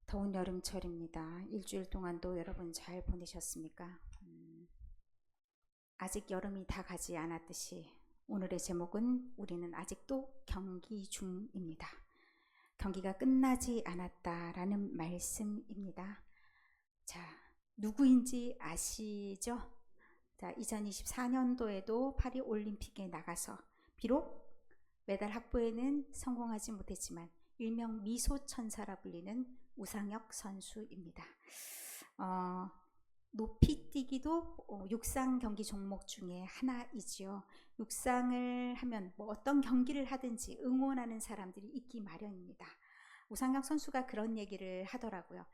더운 여름철입니다. 일주일 동안도 여러분 잘 보내셨습니까? 아직 여름이 다 가지 않았듯이 오늘의 제목은 우리는 아직도 경기 중입니다. 경기가 끝나지 않았다라는 말씀입니다. 자, 누구인지 아시죠? 자, 2024년도에도 파리 올림픽에 나가서 비록 메달 확보에는 성공하지 못했지만 일명 미소천사라 불리는 우상혁 선수입니다. 높이뛰기도 육상 경기 종목 중에 하나이지요. 육상을 하면 어떤 경기를 하든지 응원하는 사람들이 있기 마련입니다. 우상혁 선수가 그런 얘기를 하더라고요.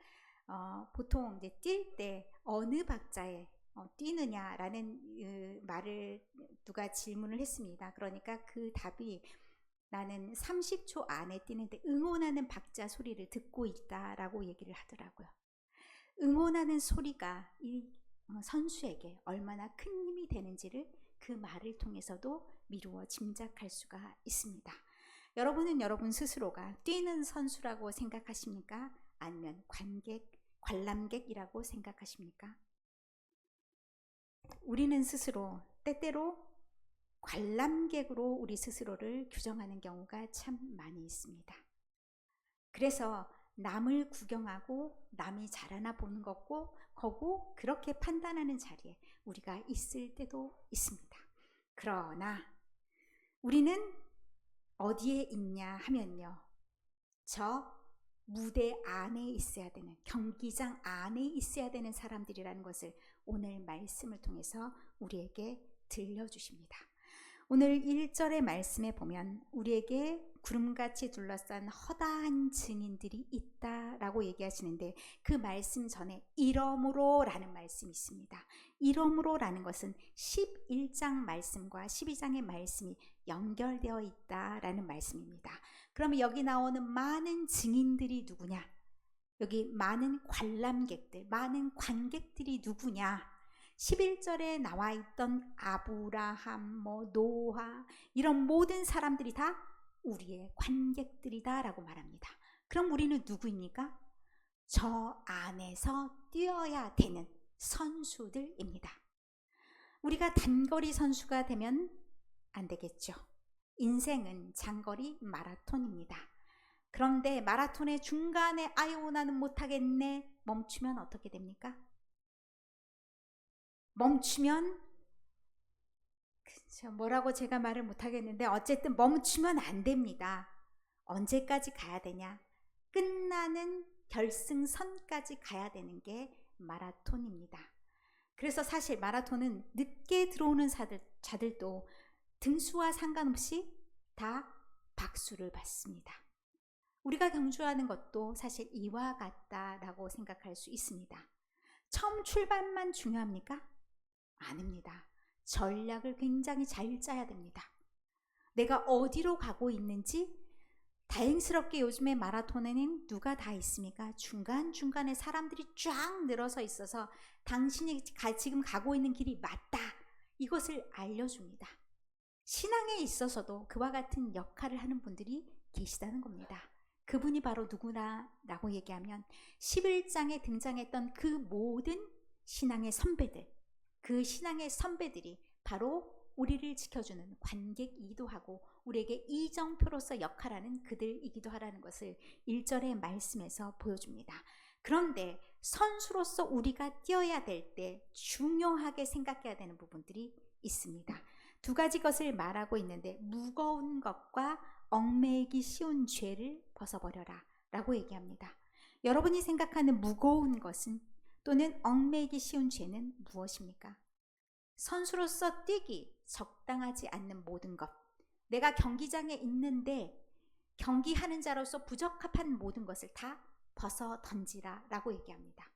보통 이제 뛸 때 어느 박자에 뛰느냐라는 말을 누가 질문을 했습니다. 그러니까 그 답이 나는 30초 안에 뛰는데 응원하는 박자 소리를 듣고 있다라고 얘기를 하더라고요. 응원하는 소리가 이 선수에게 얼마나 큰 힘이 되는지를 그 말을 통해서도 미루어 짐작할 수가 있습니다. 여러분은 여러분 스스로가 뛰는 선수라고 생각하십니까? 아니면 관람객이라고 생각하십니까? 우리는 스스로 때때로 관람객으로 우리 스스로를 규정하는 경우가 참 많이 있습니다. 그래서 남을 구경하고 남이 잘하나 보는 거고 그렇게 판단하는 자리에 우리가 있을 때도 있습니다. 그러나 우리는 어디에 있냐 하면요, 저 무대 안에 있어야 되는, 경기장 안에 있어야 되는 사람들이라는 것을 오늘 말씀을 통해서 우리에게 들려주십니다. 오늘 1절의 말씀에 보면 우리에게 구름같이 둘러싼 허다한 증인들이 있다라고 얘기하시는데, 그 말씀 전에 이러므로 라는 말씀이 있습니다. 이러므로 라는 것은 11장 말씀과 12장의 말씀이 연결되어 있다라는 말씀입니다. 그러면 여기 나오는 많은 증인들이 누구냐? 여기 많은 관람객들, 많은 관객들이 누구냐? 11절에 나와 있던 아브라함, 노아, 이런 모든 사람들이 다 우리의 관객들이다 라고 말합니다. 그럼 우리는 누구입니까? 저 안에서 뛰어야 되는 선수들입니다. 우리가 단거리 선수가 되면 안 되겠죠. 인생은 장거리 마라톤입니다. 그런데 마라톤의 중간에 아유 나는 못하겠네 멈추면 어떻게 됩니까? 멈추면, 그쵸, 뭐라고 제가 말을 못하겠는데 어쨌든 멈추면 안 됩니다. 언제까지 가야 되냐? 끝나는 결승선까지 가야 되는 게 마라톤입니다. 그래서 사실 마라톤은 늦게 들어오는 자들도 등수와 상관없이 다 박수를 받습니다. 우리가 경주하는 것도 사실 이와 같다라고 생각할 수 있습니다. 처음 출발만 중요합니까? 아닙니다. 전략을 굉장히 잘 짜야 됩니다. 내가 어디로 가고 있는지, 다행스럽게 요즘에 마라톤에는 누가 다 있습니까? 중간중간에 사람들이 쫙 늘어서 있어서 당신이 지금 가고 있는 길이 맞다, 이것을 알려줍니다. 신앙에 있어서도 그와 같은 역할을 하는 분들이 계시다는 겁니다. 그분이 바로 누구나라고 얘기하면 11장에 등장했던 그 모든 신앙의 선배들, 그 신앙의 선배들이 바로 우리를 지켜주는 관객이기도 하고 우리에게 이정표로서 역할하는 그들이기도 하라는 것을 1절의 말씀에서 보여줍니다. 그런데 선수로서 우리가 뛰어야 될 때 중요하게 생각해야 되는 부분들이 있습니다. 두 가지 것을 말하고 있는데, 무거운 것과 얽매이기 쉬운 죄를 벗어버려라 라고 얘기합니다. 여러분이 생각하는 무거운 것은, 또는 얽매이기 쉬운 죄는 무엇입니까? 선수로서 뛰기 적당하지 않는 모든 것, 내가 경기장에 있는데 경기하는 자로서 부적합한 모든 것을 다 벗어 던지라 라고 얘기합니다.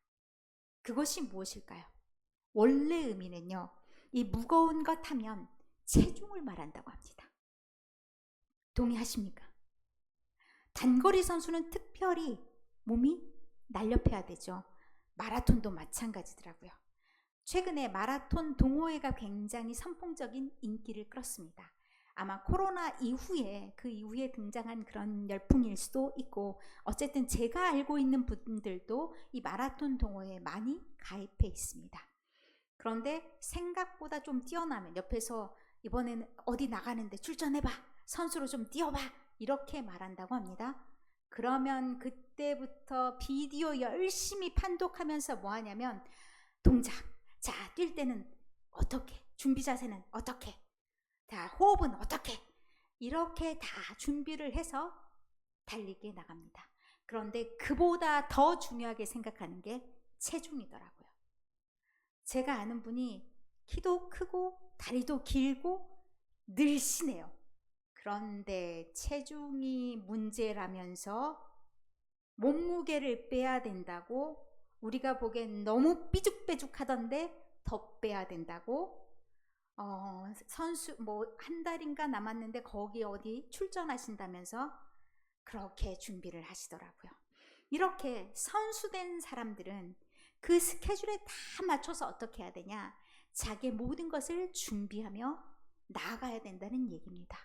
그것이 무엇일까요? 원래 의미는요, 이 무거운 것 하면 체중을 말한다고 합니다. 동의하십니까? 단거리 선수는 특별히 몸이 날렵해야 되죠. 마라톤도 마찬가지더라고요. 최근에 마라톤 동호회가 굉장히 선풍적인 인기를 끌었습니다. 아마 코로나 이후에 그 이후에 등장한 그런 열풍일 수도 있고, 어쨌든 제가 알고 있는 분들도 이 마라톤 동호회에 많이 가입해 있습니다. 그런데 생각보다 좀 뛰어나면 옆에서 이번에는 어디 나가는데 출전해봐, 선수로 좀 뛰어봐, 이렇게 말한다고 합니다. 그러면 그때부터 비디오 열심히 판독하면서 뭐 하냐면, 동작, 자, 뛸 때는 어떻게, 준비 자세는 어떻게, 자, 호흡은 어떻게, 이렇게 다 준비를 해서 달리기에 나갑니다. 그런데 그보다 더 중요하게 생각하는 게 체중이더라고요. 제가 아는 분이 키도 크고 다리도 길고 늘씬해요. 그런데 체중이 문제라면서 몸무게를 빼야 된다고, 우리가 보기엔 너무 삐죽빼죽하던데 더 빼야 된다고, 선수 뭐 한 달인가 남았는데 거기 어디 출전하신다면서 그렇게 준비를 하시더라고요. 이렇게 선수된 사람들은 그 스케줄에 다 맞춰서 어떻게 해야 되냐, 자기의 모든 것을 준비하며 나아가야 된다는 얘기입니다.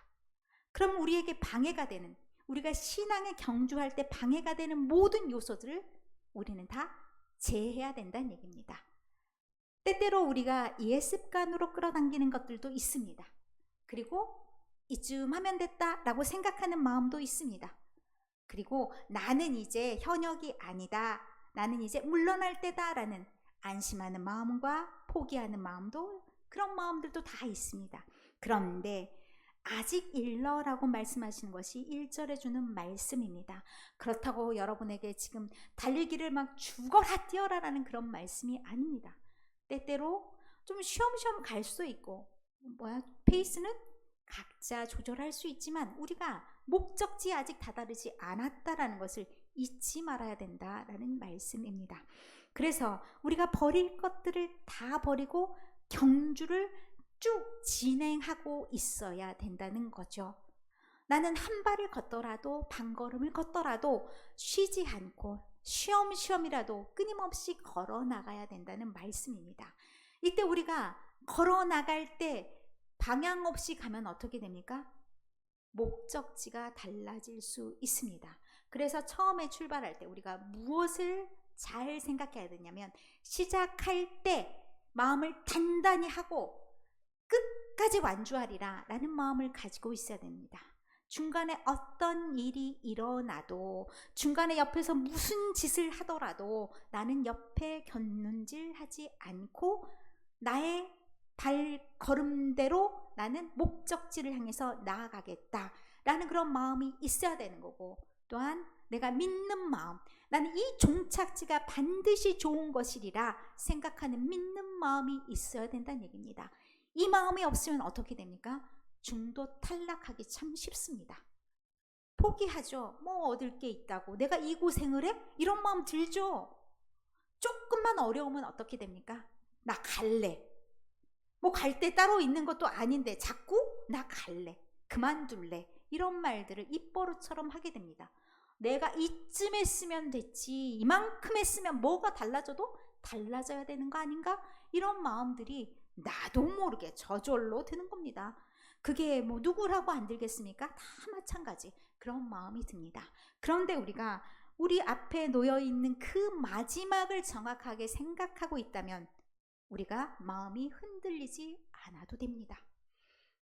그럼 우리에게 방해가 되는, 우리가 신앙에 경주할 때 방해가 되는 모든 요소들을 우리는 다 제해해야 된다는 얘기입니다. 때때로 우리가 예습관으로 끌어당기는 것들도 있습니다. 그리고 이쯤 하면 됐다라고 생각하는 마음도 있습니다. 그리고 나는 이제 현역이 아니다, 나는 이제 물러날 때다라는 안심하는 마음과 포기하는 마음도, 그런 마음들도 다 있습니다. 그런데 아직 일러라고 말씀하시는 것이 1절에 주는 말씀입니다. 그렇다고 여러분에게 지금 달리기를 막 죽어라 뛰어라라는 그런 말씀이 아닙니다. 때때로 좀 쉬엄쉬엄 갈 수도 있고, 페이스는 각자 조절할 수 있지만 우리가 목적지에 아직 다다르지 않았다라는 것을 잊지 말아야 된다라는 말씀입니다. 그래서 우리가 버릴 것들을 다 버리고 경주를 쭉 진행하고 있어야 된다는 거죠. 나는 한 발을 걷더라도, 반걸음을 걷더라도 쉬지 않고 쉬엄쉬엄이라도 끊임없이 걸어 나가야 된다는 말씀입니다. 이때 우리가 걸어 나갈 때 방향 없이 가면 어떻게 됩니까? 목적지가 달라질 수 있습니다. 그래서 처음에 출발할 때 우리가 무엇을 잘 생각해야 되냐면, 시작할 때 마음을 단단히 하고 끝까지 완주하리라 라는 마음을 가지고 있어야 됩니다. 중간에 어떤 일이 일어나도, 중간에 옆에서 무슨 짓을 하더라도 나는 옆에 곁눈질하지 않고 나의 발걸음대로 나는 목적지를 향해서 나아가겠다라는 그런 마음이 있어야 되는 거고, 또한 내가 믿는 마음, 나는 이 종착지가 반드시 좋은 것이리라 생각하는 믿는 마음이 있어야 된다는 얘기입니다. 이 마음이 없으면 어떻게 됩니까? 중도 탈락하기 참 쉽습니다. 포기하죠. 뭐 얻을 게 있다고 내가 이 고생을 해? 이런 마음 들죠. 조금만 어려우면 어떻게 됩니까? 나 갈래. 뭐 갈 데 따로 있는 것도 아닌데 자꾸 나 갈래, 그만둘래, 이런 말들을 입버릇처럼 하게 됩니다. 내가 이쯤 했으면 됐지, 이만큼 했으면 뭐가 달라져도 달라져야 되는 거 아닌가? 이런 마음들이 나도 모르게 저절로 드는 겁니다. 그게 뭐 누구라고 안 들겠습니까? 다 마찬가지 그런 마음이 듭니다. 그런데 우리가 우리 앞에 놓여 있는 그 마지막을 정확하게 생각하고 있다면 우리가 마음이 흔들리지 않아도 됩니다.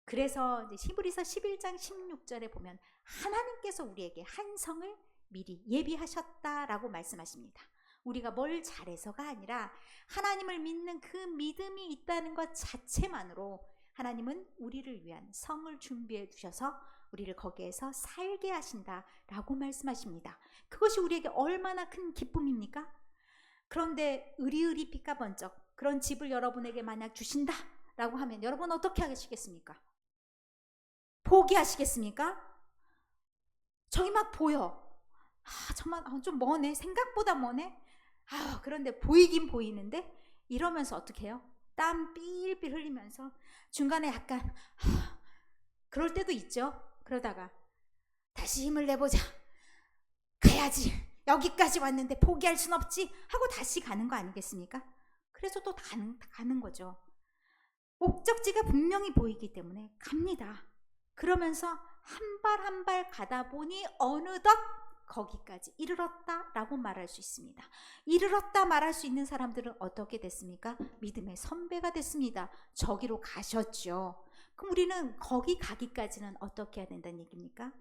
그래서 히브리서 11장 16절에 보면 하나님께서 우리에게 한 성을 미리 예비하셨다라고 말씀하십니다. 우리가 뭘 잘해서가 아니라 하나님을 믿는 그 믿음이 있다는 것 자체만으로 하나님은 우리를 위한 성을 준비해 두셔서 우리를 거기에서 살게 하신다라고 말씀하십니다. 그것이 우리에게 얼마나 큰 기쁨입니까? 그런데 의리의리 피까번쩍 그런 집을 여러분에게 만약 주신다라고 하면 여러분 어떻게 하시겠습니까? 포기하시겠습니까? 저기 막 보여. 정말 좀 머네. 생각보다 머네. 그런데 보이긴 보이는데 이러면서 어떻게 해요? 땀 삘삘 흘리면서 중간에 약간 그럴 때도 있죠. 그러다가 다시 힘을 내보자. 가야지. 여기까지 왔는데 포기할 순 없지 하고 다시 가는 거 아니겠습니까? 그래서 또 가는 거죠. 목적지가 분명히 보이기 때문에 갑니다. 그러면서 한 발 한 발 가다 보니 어느덧 거기까지 이르렀다라고 말할 수 있습니다. 이르렀다 말할 수 있는 사람들은 어떻게 됐습니까? 믿음의 선배가 됐습니다. 저기로 가셨죠. 그럼 우리는 거기 가기까지는 어떻게 해야 된다는 얘기입니까?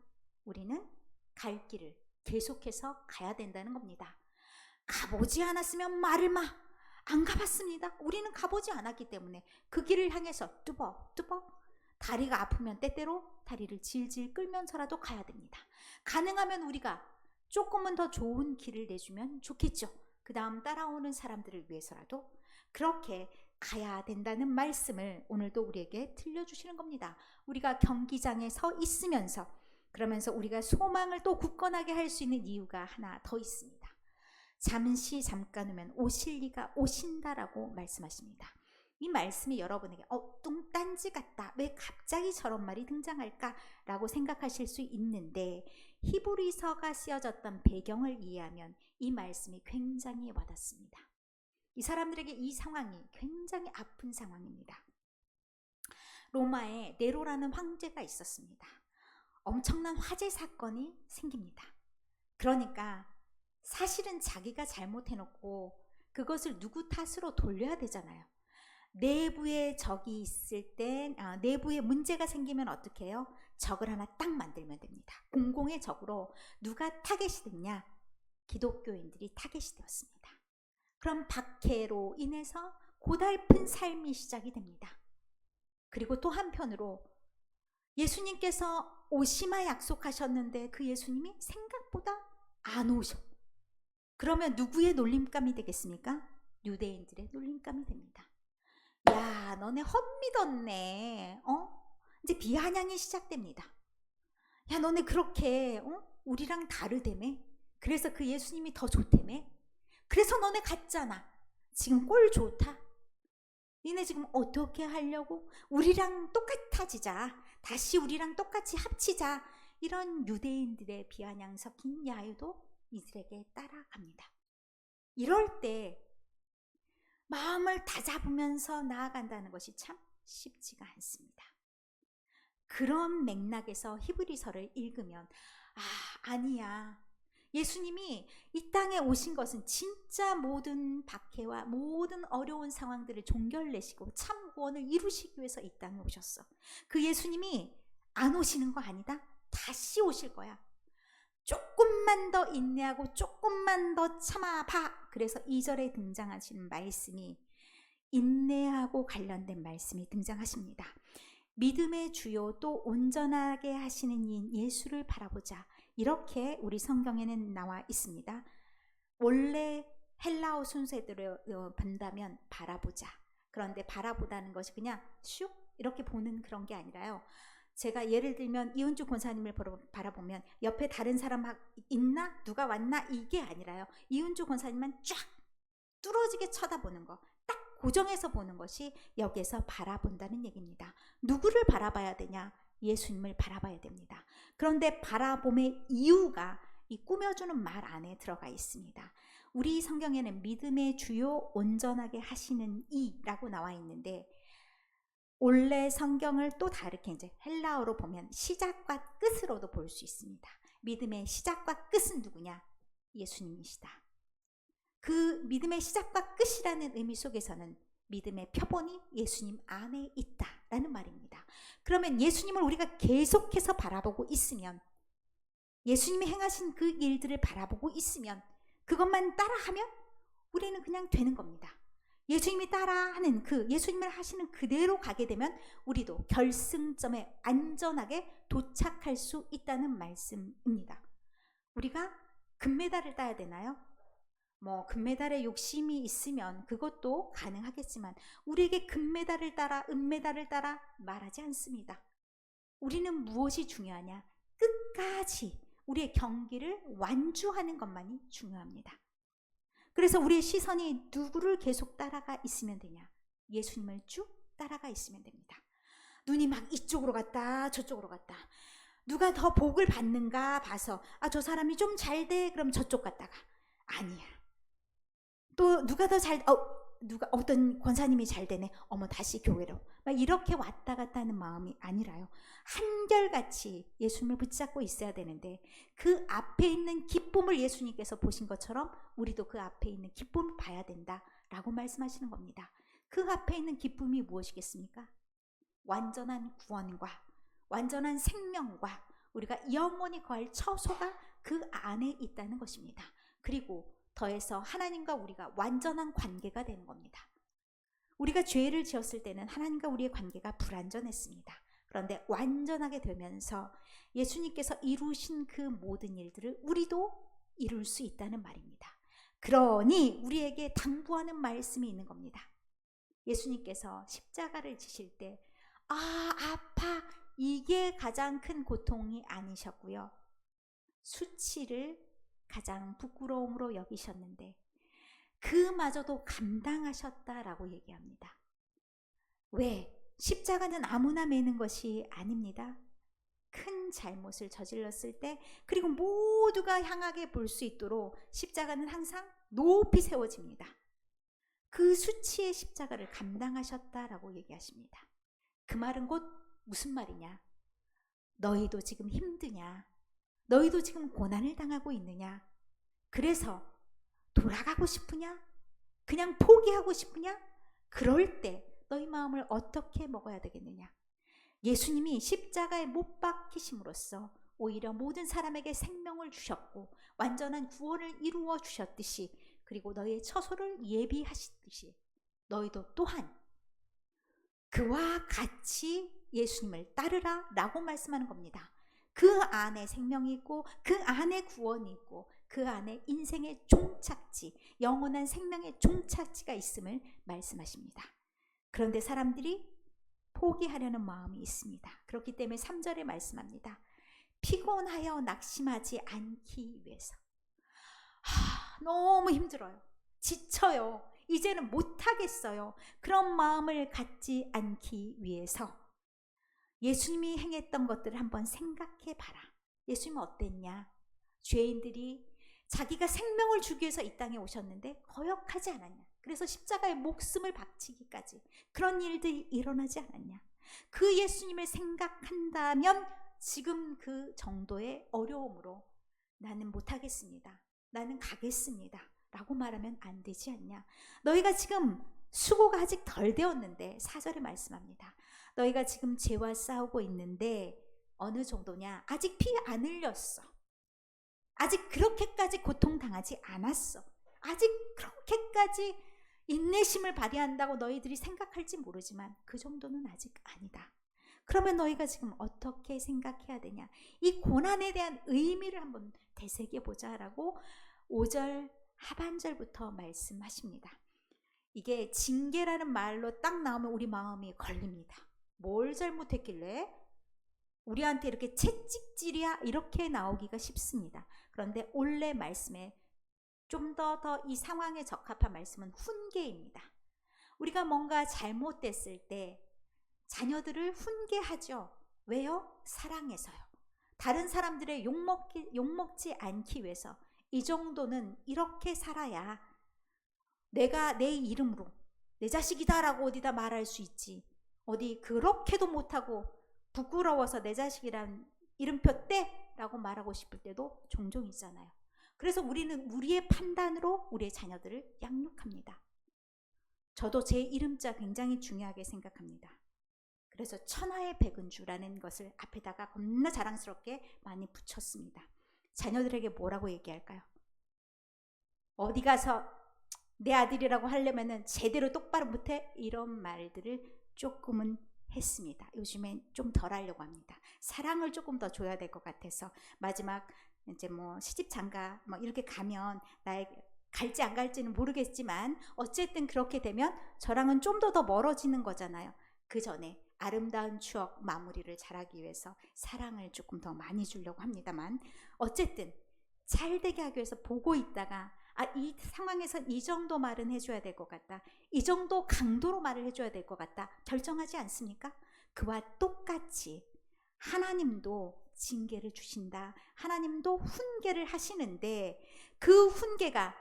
우리는 갈 길을 계속해서 가야 된다는 겁니다. 가보지 않았으면 말을 마. 안 가봤습니다. 우리는 가보지 않았기 때문에 그 길을 향해서 뚜벅뚜벅 다리가 아프면 때때로 다리를 질질 끌면서라도 가야 됩니다. 가능하면 우리가 조금은 더 좋은 길을 내주면 좋겠죠. 그 다음 따라오는 사람들을 위해서라도 그렇게 가야 된다는 말씀을 오늘도 우리에게 들려주시는 겁니다. 우리가 경기장에 서 있으면서 그러면서 우리가 소망을 또 굳건하게 할 수 있는 이유가 하나 더 있습니다. 잠깐 후면 오실 이가 오신다라고 말씀하십니다. 이 말씀이 여러분에게 뚱딴지 같다, 왜 갑자기 저런 말이 등장할까 라고 생각하실 수 있는데 히브리서가 쓰여졌던 배경을 이해하면 이 말씀이 굉장히 와닿습니다. 이 사람들에게 이 상황이 굉장히 아픈 상황입니다. 로마에 네로라는 황제가 있었습니다. 엄청난 화재 사건이 생깁니다. 그러니까 사실은 자기가 잘못해놓고 그것을 누구 탓으로 돌려야 되잖아요. 내부에 적이 있을 때 내부에 문제가 생기면 어떻게 해요? 적을 하나 딱 만들면 됩니다. 공공의 적으로 누가 타겟이 됐냐? 기독교인들이 타겟이 되었습니다. 그럼 박해로 인해서 고달픈 삶이 시작이 됩니다. 그리고 또 한편으로 예수님께서 오시마 약속하셨는데 그 예수님이 생각보다 안 오셔. 그러면 누구의 놀림감이 되겠습니까? 유대인들의 놀림감이 됩니다. 야, 너네 헛믿었네. 이제 비아냥이 시작됩니다. 야, 너네 그렇게 우리랑 다르다며? 그래서 그 예수님이 더 좋다며? 그래서 너네 갔잖아. 지금 꼴 좋다. 니네 지금 어떻게 하려고? 우리랑 똑같아지자. 다시 우리랑 똑같이 합치자. 이런 유대인들의 비아냥 섞인 야유도 이들에게 따라갑니다. 이럴 때 마음을 다잡으면서 나아간다는 것이 참 쉽지가 않습니다. 그런 맥락에서 히브리서를 읽으면 아니야. 예수님이 이 땅에 오신 것은 진짜 모든 박해와 모든 어려운 상황들을 종결내시고 참 구원을 이루시기 위해서 이 땅에 오셨어. 그 예수님이 안 오시는 거 아니다. 다시 오실 거야. 조금만 더 인내하고 조금만 더 참아봐. 그래서 2절에 등장하시는 말씀이 인내하고 관련된 말씀이 등장하십니다. 믿음의 주요 또 온전하게 하시는 이인 예수를 바라보자. 이렇게 우리 성경에는 나와 있습니다. 원래 헬라어 순서대로 본다면 바라보자. 그런데 바라보다는 것이 그냥 슉 이렇게 보는 그런 게 아니라요. 제가 예를 들면 이은주 권사님을 바라보면 옆에 다른 사람 있나? 누가 왔나? 이게 아니라요. 이은주 권사님만 쫙 뚫어지게 쳐다보는 거. 딱 고정해서 보는 것이 여기에서 바라본다는 얘기입니다. 누구를 바라봐야 되냐? 예수님을 바라봐야 됩니다. 그런데 바라봄의 이유가 이 꾸며주는 말 안에 들어가 있습니다. 우리 성경에는 믿음의 주요 온전하게 하시는 이라고 나와 있는데 원래 성경을 또 다르게 이제 헬라어로 보면 시작과 끝으로도 볼 수 있습니다. 믿음의 시작과 끝은 누구냐? 예수님이시다. 그 믿음의 시작과 끝이라는 의미 속에서는 믿음의 표본이 예수님 안에 있다라는 말입니다. 그러면 예수님을 우리가 계속해서 바라보고 있으면 예수님이 행하신 그 일들을 바라보고 있으면 그것만 따라하면 우리는 그냥 되는 겁니다. 예수님이 따라하는 예수님을 하시는 그대로 가게 되면 우리도 결승점에 안전하게 도착할 수 있다는 말씀입니다. 우리가 금메달을 따야 되나요? 금메달에 욕심이 있으면 그것도 가능하겠지만 우리에게 금메달을 따라 은메달을 따라 말하지 않습니다. 우리는 무엇이 중요하냐? 끝까지 우리의 경기를 완주하는 것만이 중요합니다. 그래서 우리의 시선이 누구를 계속 따라가 있으면 되냐? 예수님을 쭉 따라가 있으면 됩니다. 눈이 막 이쪽으로 갔다 저쪽으로 갔다. 누가 더 복을 받는가 봐서 저 사람이 좀 잘 돼 그럼 저쪽 갔다가 아니야. 또 누가 더 어떤 권사님이 잘 되네. 다시 교회로. 막 이렇게 왔다 갔다 하는 마음이 아니라요. 한결같이 예수님을 붙잡고 있어야 되는데 그 앞에 있는 기쁨을 예수님께서 보신 것처럼 우리도 그 앞에 있는 기쁨을 봐야 된다라고 말씀하시는 겁니다. 그 앞에 있는 기쁨이 무엇이겠습니까? 완전한 구원과 완전한 생명과 우리가 영원히 거할 처소가 그 안에 있다는 것입니다. 그리고 더해서 하나님과 우리가 완전한 관계가 되는 겁니다. 우리가 죄를 지었을 때는 하나님과 우리의 관계가 불완전했습니다. 그런데 완전하게 되면서 예수님께서 이루신 그 모든 일들을 우리도 이룰 수 있다는 말입니다. 그러니 우리에게 당부하는 말씀이 있는 겁니다. 예수님께서 십자가를 지실 때 아파, 이게 가장 큰 고통이 아니셨고요. 수치를 가장 부끄러움으로 여기셨는데 그마저도 감당하셨다라고 얘기합니다. 왜? 십자가는 아무나 매는 것이 아닙니다. 큰 잘못을 저질렀을 때 그리고 모두가 향하게 볼 수 있도록 십자가는 항상 높이 세워집니다. 그 수치의 십자가를 감당하셨다라고 얘기하십니다. 그 말은 곧 무슨 말이냐? 너희도 지금 힘드냐? 너희도 지금 고난을 당하고 있느냐? 그래서 돌아가고 싶으냐? 그냥 포기하고 싶으냐? 그럴 때 너희 마음을 어떻게 먹어야 되겠느냐? 예수님이 십자가에 못 박히심으로써 오히려 모든 사람에게 생명을 주셨고 완전한 구원을 이루어 주셨듯이 그리고 너희의 처소를 예비하시듯이 너희도 또한 그와 같이 예수님을 따르라 라고 말씀하는 겁니다. 그 안에 생명이 있고 그 안에 구원이 있고 그 안에 인생의 종착지, 영원한 생명의 종착지가 있음을 말씀하십니다. 그런데 사람들이 포기하려는 마음이 있습니다. 그렇기 때문에 3절에 말씀합니다. 피곤하여 낙심하지 않기 위해서. 너무 힘들어요. 지쳐요. 이제는 못하겠어요. 그런 마음을 갖지 않기 위해서 예수님이 행했던 것들을 한번 생각해 봐라. 예수님은 어땠냐? 죄인들이 자기가 생명을 주기 위해서 이 땅에 오셨는데 거역하지 않았냐? 그래서 십자가에 목숨을 바치기까지 그런 일들이 일어나지 않았냐? 그 예수님을 생각한다면 지금 그 정도의 어려움으로 나는 못하겠습니다. 나는 가겠습니다. 라고 말하면 안 되지 않냐? 너희가 지금 수고가 아직 덜 되었는데 4절에 말씀합니다. 너희가 지금 죄와 싸우고 있는데 어느 정도냐? 아직 피 안 흘렸어. 아직 그렇게까지 고통당하지 않았어. 아직 그렇게까지 인내심을 발휘한다고 너희들이 생각할지 모르지만 그 정도는 아직 아니다. 그러면 너희가 지금 어떻게 생각해야 되냐? 이 고난에 대한 의미를 한번 되새겨보자라고 5절 하반절부터 말씀하십니다. 이게 징계라는 말로 딱 나오면 우리 마음이 걸립니다. 뭘 잘못했길래 우리한테 이렇게 채찍질이야? 이렇게 나오기가 쉽습니다. 그런데 원래 말씀에 좀 더 이 상황에 적합한 말씀은 훈계입니다. 우리가 뭔가 잘못됐을 때 자녀들을 훈계하죠. 왜요? 사랑해서요. 다른 사람들의 욕먹지 않기 위해서 이 정도는 이렇게 살아야 내가 내 이름으로 내 자식이다라고 어디다 말할 수 있지. 어디 그렇게도 못하고 부끄러워서 내 자식이란 이름표 떼라고 말하고 싶을 때도 종종 있잖아요. 그래서 우리는 우리의 판단으로 우리의 자녀들을 양육합니다. 저도 제 이름자 굉장히 중요하게 생각합니다. 그래서 천하의 백은주라는 것을 앞에다가 겁나 자랑스럽게 많이 붙였습니다. 자녀들에게 뭐라고 얘기할까요? 어디 가서 내 아들이라고 하려면은 제대로 똑바로 못해? 이런 말들을 조금은 했습니다. 요즘엔 좀 덜 하려고 합니다. 사랑을 조금 더 줘야 될 것 같아서 마지막 이제 뭐 시집 장가 뭐 이렇게 가면 나에게 갈지 안 갈지는 모르겠지만 어쨌든 그렇게 되면 저랑은 좀 더 멀어지는 거잖아요. 그 전에 아름다운 추억 마무리를 잘하기 위해서 사랑을 조금 더 많이 주려고 합니다만 어쨌든 잘 되게 하기 위해서 보고 있다가 이 상황에선 이 정도 말은 해줘야 될 것 같다. 이 정도 강도로 말을 해줘야 될 것 같다. 결정하지 않습니까? 그와 똑같이 하나님도 징계를 주신다. 하나님도 훈계를 하시는데 그 훈계가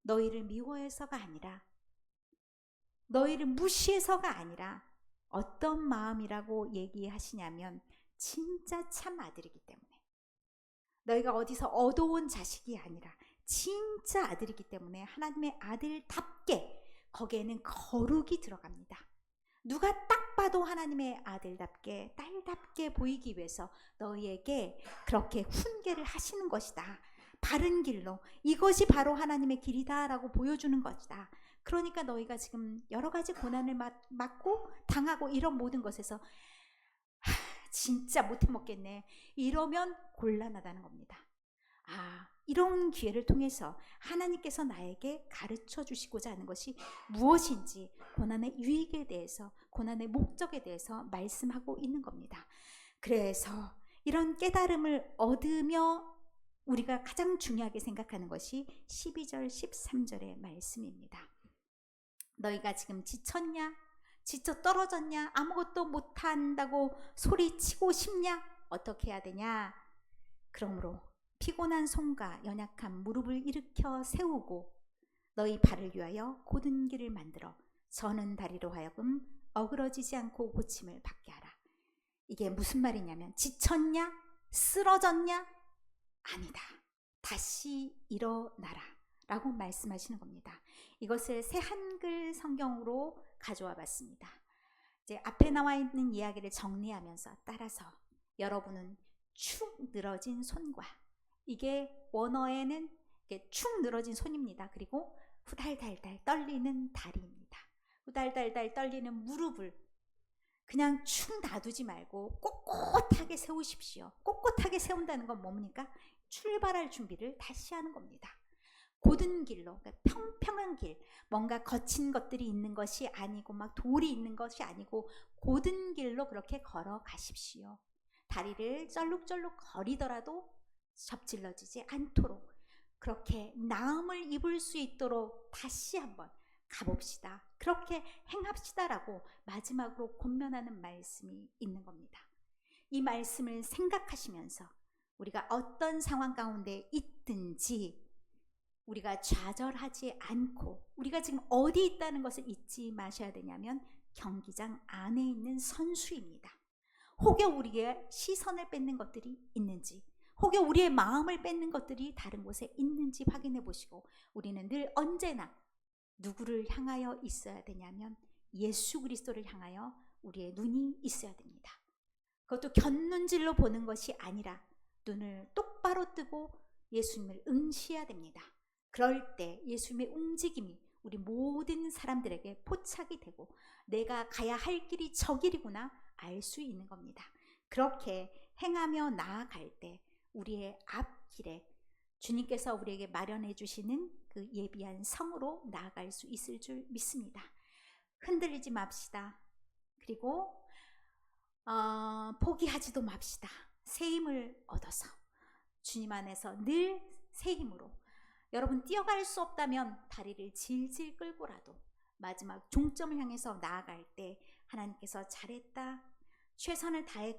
너희를 미워해서가 아니라 너희를 무시해서가 아니라 어떤 마음이라고 얘기하시냐면 진짜 참 아들이기 때문에, 너희가 어디서 얻어온 자식이 아니라 진짜 아들이기 때문에 하나님의 아들답게 거기에는 거룩이 들어갑니다. 누가 딱 봐도 하나님의 아들답게 딸답게 보이기 위해서 너희에게 그렇게 훈계를 하시는 것이다. 바른 길로, 이것이 바로 하나님의 길이다 라고 보여주는 것이다. 그러니까 너희가 지금 여러 가지 고난을 맞고 당하고 이런 모든 것에서 진짜 못해 먹겠네, 이러면 곤란하다는 겁니다. 이런 기회를 통해서 하나님께서 나에게 가르쳐 주시고자 하는 것이 무엇인지, 고난의 유익에 대해서, 고난의 목적에 대해서 말씀하고 있는 겁니다. 그래서 이런 깨달음을 얻으며 우리가 가장 중요하게 생각하는 것이 12절 13절의 말씀입니다. 너희가 지금 지쳤냐? 지쳐 떨어졌냐? 아무것도 못한다고 소리치고 싶냐? 어떻게 해야 되냐? 그러므로 피곤한 손과 연약한 무릎을 일으켜 세우고 너희 발을 위하여 곧은 길을 만들어 저는 다리로 하여금 어그러지지 않고 고침을 받게 하라. 이게 무슨 말이냐면, 지쳤냐? 쓰러졌냐? 아니다. 다시 일어나라 라고 말씀하시는 겁니다. 이것을 새 한글 성경으로 가져와 봤습니다. 이제 앞에 나와 있는 이야기를 정리하면서 따라서 여러분은 축 늘어진 손과, 이게 원어에는 이렇게 축 늘어진 손입니다. 그리고 후달달달 떨리는 다리입니다. 후달달달 떨리는 무릎을 그냥 축 놔두지 말고 꼿꼿하게 세우십시오. 꼿꼿하게 세운다는 건 뭡니까? 출발할 준비를 다시 하는 겁니다. 곧은 길로, 그러니까 평평한 길, 뭔가 거친 것들이 있는 것이 아니고 막 돌이 있는 것이 아니고 곧은 길로 그렇게 걸어가십시오. 다리를 쩔룩쩔룩 거리더라도 접질러지지 않도록 그렇게 나음을 입을 수 있도록 다시 한번 가봅시다. 그렇게 행합시다라고 마지막으로 권면하는 말씀이 있는 겁니다. 이 말씀을 생각하시면서 우리가 어떤 상황 가운데 있든지 우리가 좌절하지 않고, 우리가 지금 어디 있다는 것을 잊지 마셔야 되냐면 경기장 안에 있는 선수입니다. 혹여 우리의 시선을 뺏는 것들이 있는지, 혹여 우리의 마음을 뺏는 것들이 다른 곳에 있는지 확인해 보시고, 우리는 늘 언제나 누구를 향하여 있어야 되냐면 예수 그리스도를 향하여 우리의 눈이 있어야 됩니다. 그것도 곁눈질로 보는 것이 아니라 눈을 똑바로 뜨고 예수님을 응시해야 됩니다. 그럴 때 예수님의 움직임이 우리 모든 사람들에게 포착이 되고 내가 가야 할 길이 저 길이구나 알 수 있는 겁니다. 그렇게 행하며 나아갈 때 우리의 앞길에 주님께서 우리에게 마련해 주시는 그 예비한 성으로 나아갈 수 있을 줄 믿습니다. 흔들리지 맙시다. 그리고 포기하지도 맙시다. 새 힘을 얻어서 주님 안에서 늘 새 힘으로, 여러분 뛰어갈 수 없다면 다리를 질질 끌고라도 마지막 종점을 향해서 나아갈 때 하나님께서 잘했다, 최선을 다했구나,